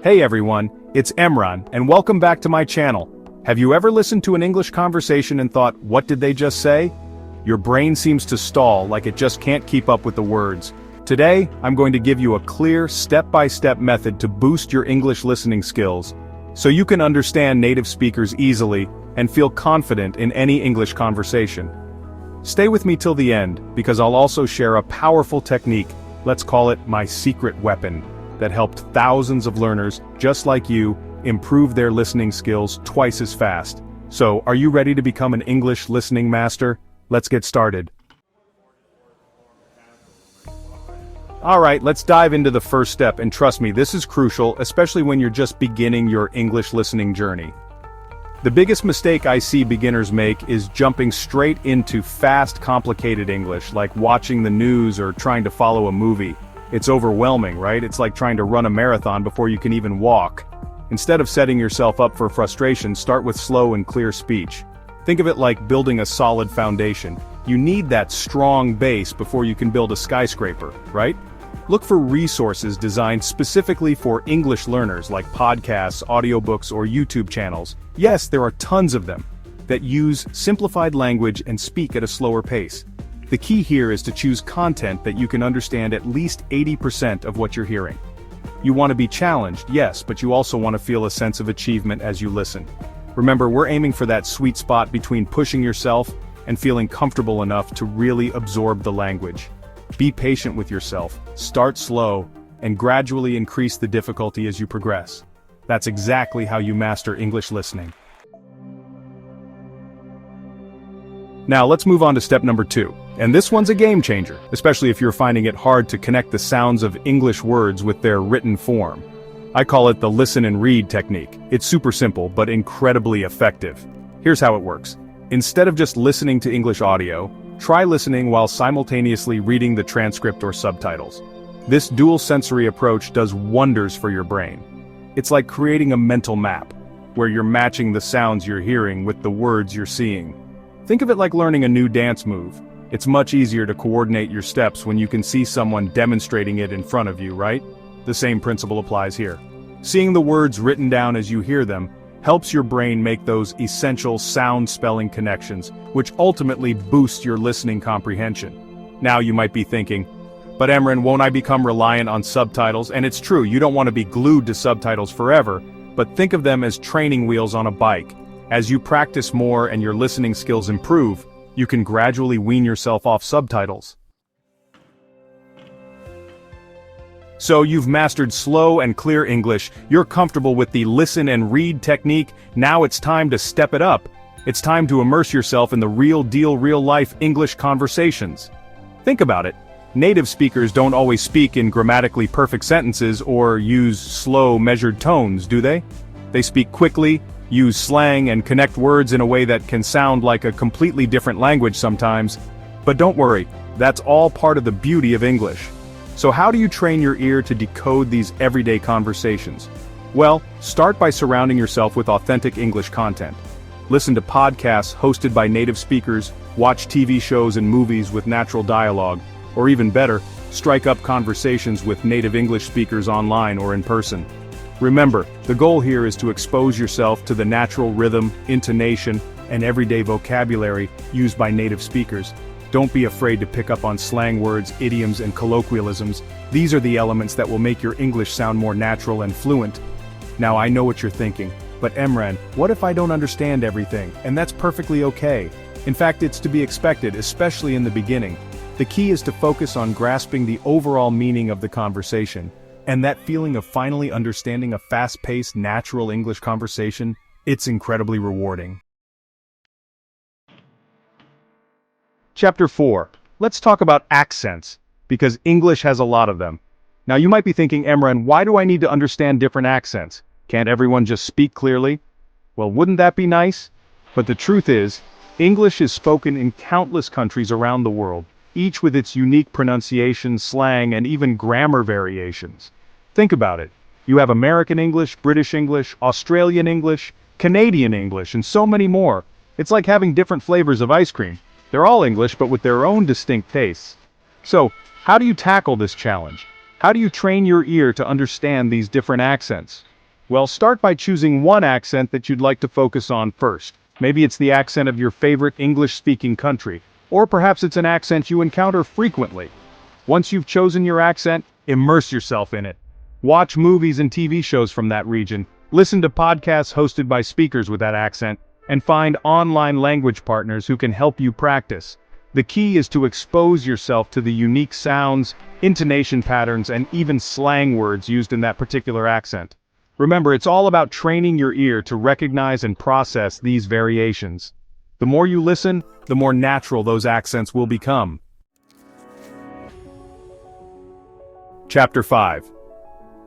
Hey everyone, it's Emran, and welcome back to my channel. Have you ever listened to an English conversation and thought, what did they just say? Your brain seems to stall, like it just can't keep up with the words. Today, I'm going to give you a clear, step-by-step method to boost your English listening skills, so you can understand native speakers easily and feel confident in any English conversation. Stay with me till the end, because I'll also share a powerful technique, let's call it my secret weapon, that helped thousands of learners, just like you, improve their listening skills twice as fast. So, are you ready to become an English listening master? Let's get started. Alright, let's dive into the first step, and trust me, this is crucial, especially when you're just beginning your English listening journey. The biggest mistake I see beginners make is jumping straight into fast, complicated English, like watching the news or trying to follow a movie. It's overwhelming, right? It's like trying to run a marathon before you can even walk. Instead of setting yourself up for frustration, start with slow and clear speech. Think of it like building a solid foundation. You need that strong base before you can build a skyscraper, right? Look for resources designed specifically for English learners like podcasts, audiobooks, or YouTube channels. Yes, there are tons of them that use simplified language and speak at a slower pace. The key here is to choose content that you can understand at least 80% of what you're hearing. You want to be challenged, yes, but you also want to feel a sense of achievement as you listen. Remember, we're aiming for that sweet spot between pushing yourself and feeling comfortable enough to really absorb the language. Be patient with yourself, start slow, and gradually increase the difficulty as you progress. That's exactly how you master English listening. Now let's move on to step number 2. And this one's a game changer, especially if you're finding it hard to connect the sounds of English words with their written form. I call it the listen and read technique. It's super simple, but incredibly effective. Here's how it works. Instead of just listening to English audio, try listening while simultaneously reading the transcript or subtitles. This dual sensory approach does wonders for your brain. It's like creating a mental map, where you're matching the sounds you're hearing with the words you're seeing. Think of it like learning a new dance move. It's much easier to coordinate your steps when you can see someone demonstrating it in front of you, right? The same principle applies here. Seeing the words written down as you hear them helps your brain make those essential sound-spelling connections, which ultimately boost your listening comprehension. Now you might be thinking, but Emran, won't I become reliant on subtitles? And it's true, you don't want to be glued to subtitles forever, but think of them as training wheels on a bike. As you practice more and your listening skills improve, you can gradually wean yourself off subtitles. So you've mastered slow and clear English, you're comfortable with the listen and read technique, now it's time to step it up. It's time to immerse yourself in the real deal, real-life English conversations. Think about it. Native speakers don't always speak in grammatically perfect sentences or use slow, measured tones, do they? They speak quickly, use slang, and connect words in a way that can sound like a completely different language sometimes. But don't worry, that's all part of the beauty of English. So how do you train your ear to decode these everyday conversations? Well, start by surrounding yourself with authentic English content. Listen to podcasts hosted by native speakers, watch TV shows and movies with natural dialogue, or even better, strike up conversations with native English speakers online or in person. Remember, the goal here is to expose yourself to the natural rhythm, intonation, and everyday vocabulary used by native speakers. Don't be afraid to pick up on slang words, idioms, and colloquialisms. These are the elements that will make your English sound more natural and fluent. Now I know what you're thinking, but Emran, what if I don't understand everything? And that's perfectly okay. In fact, it's to be expected, especially in the beginning. The key is to focus on grasping the overall meaning of the conversation. And that feeling of finally understanding a fast-paced, natural English conversation, it's incredibly rewarding. Chapter 4. Let's talk about accents, because English has a lot of them. Now you might be thinking, Emran, why do I need to understand different accents? Can't everyone just speak clearly? Well, wouldn't that be nice? But the truth is, English is spoken in countless countries around the world, each with its unique pronunciation, slang, and even grammar variations. Think about it. You have American English, British English, Australian English, Canadian English, and so many more. It's like having different flavors of ice cream. They're all English, but with their own distinct tastes. So, how do you tackle this challenge? How do you train your ear to understand these different accents? Well, start by choosing one accent that you'd like to focus on first. Maybe it's the accent of your favorite English-speaking country, or perhaps it's an accent you encounter frequently. Once you've chosen your accent, immerse yourself in it. Watch movies and TV shows from that region, listen to podcasts hosted by speakers with that accent, and find online language partners who can help you practice. The key is to expose yourself to the unique sounds, intonation patterns, and even slang words used in that particular accent. Remember, it's all about training your ear to recognize and process these variations. The more you listen, the more natural those accents will become. Chapter 5.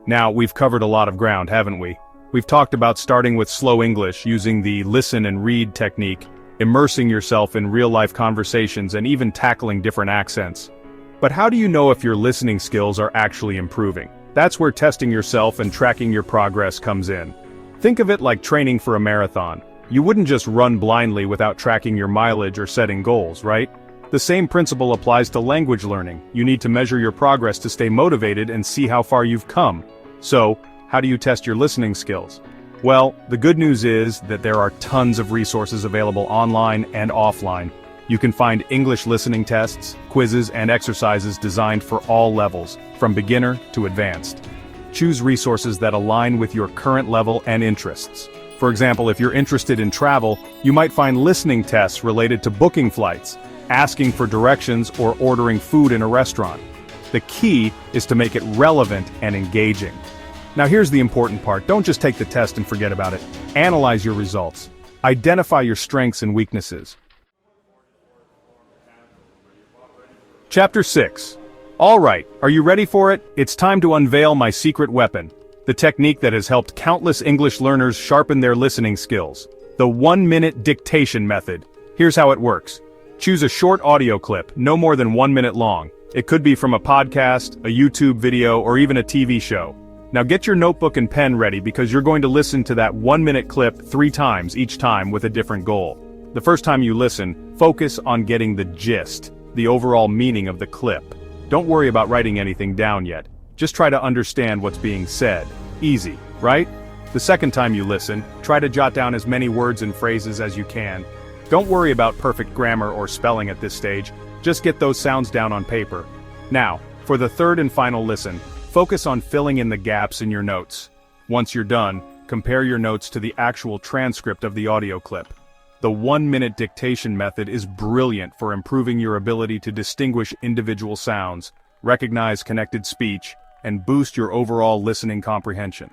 Now, we've covered a lot of ground, haven't we? We've talked about starting with slow English using the listen and read technique, immersing yourself in real-life conversations, and even tackling different accents. But how do you know if your listening skills are actually improving? That's where testing yourself and tracking your progress comes in. Think of it like training for a marathon. You wouldn't just run blindly without tracking your mileage or setting goals, right? The same principle applies to language learning. You need to measure your progress to stay motivated and see how far you've come. So, how do you test your listening skills? Well, the good news is that there are tons of resources available online and offline. You can find English listening tests, quizzes, and exercises designed for all levels, from beginner to advanced. Choose resources that align with your current level and interests. For example, if you're interested in travel, you might find listening tests related to booking flights, asking for directions, or ordering food in a restaurant. The key is to make it relevant and engaging. Now here's the important part. Don't just take the test and forget about it. Analyze your results. Identify your strengths and weaknesses. Chapter 6. Alright, are you ready for it? It's time to unveil my secret weapon. The technique that has helped countless English learners sharpen their listening skills. The 1-minute dictation method. Here's how it works. Choose a short audio clip, no more than 1 minute long. It could be from a podcast, a YouTube video, or even a TV show. Now get your notebook and pen ready because you're going to listen to that 1-minute clip 3 times each time with a different goal. The first time you listen, focus on getting the gist, the overall meaning of the clip. Don't worry about writing anything down yet. Just try to understand what's being said. Easy, right? The second time you listen, try to jot down as many words and phrases as you can. Don't worry about perfect grammar or spelling at this stage. Just get those sounds down on paper. Now, for the third and final listen, focus on filling in the gaps in your notes. Once you're done, compare your notes to the actual transcript of the audio clip. The 1-minute dictation method is brilliant for improving your ability to distinguish individual sounds, recognize connected speech, and boost your overall listening comprehension.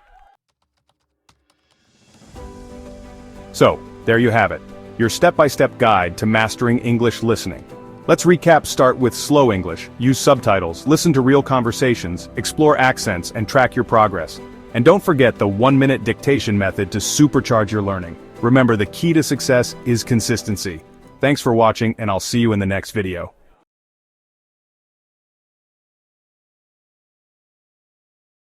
So, there you have it, your step-by-step guide to mastering English listening. Let's recap. Start with slow English, use subtitles, listen to real conversations, explore accents, and track your progress. And don't forget the 1-minute dictation method to supercharge your learning. Remember, the key to success is consistency. Thanks for watching, and I'll see you in the next video.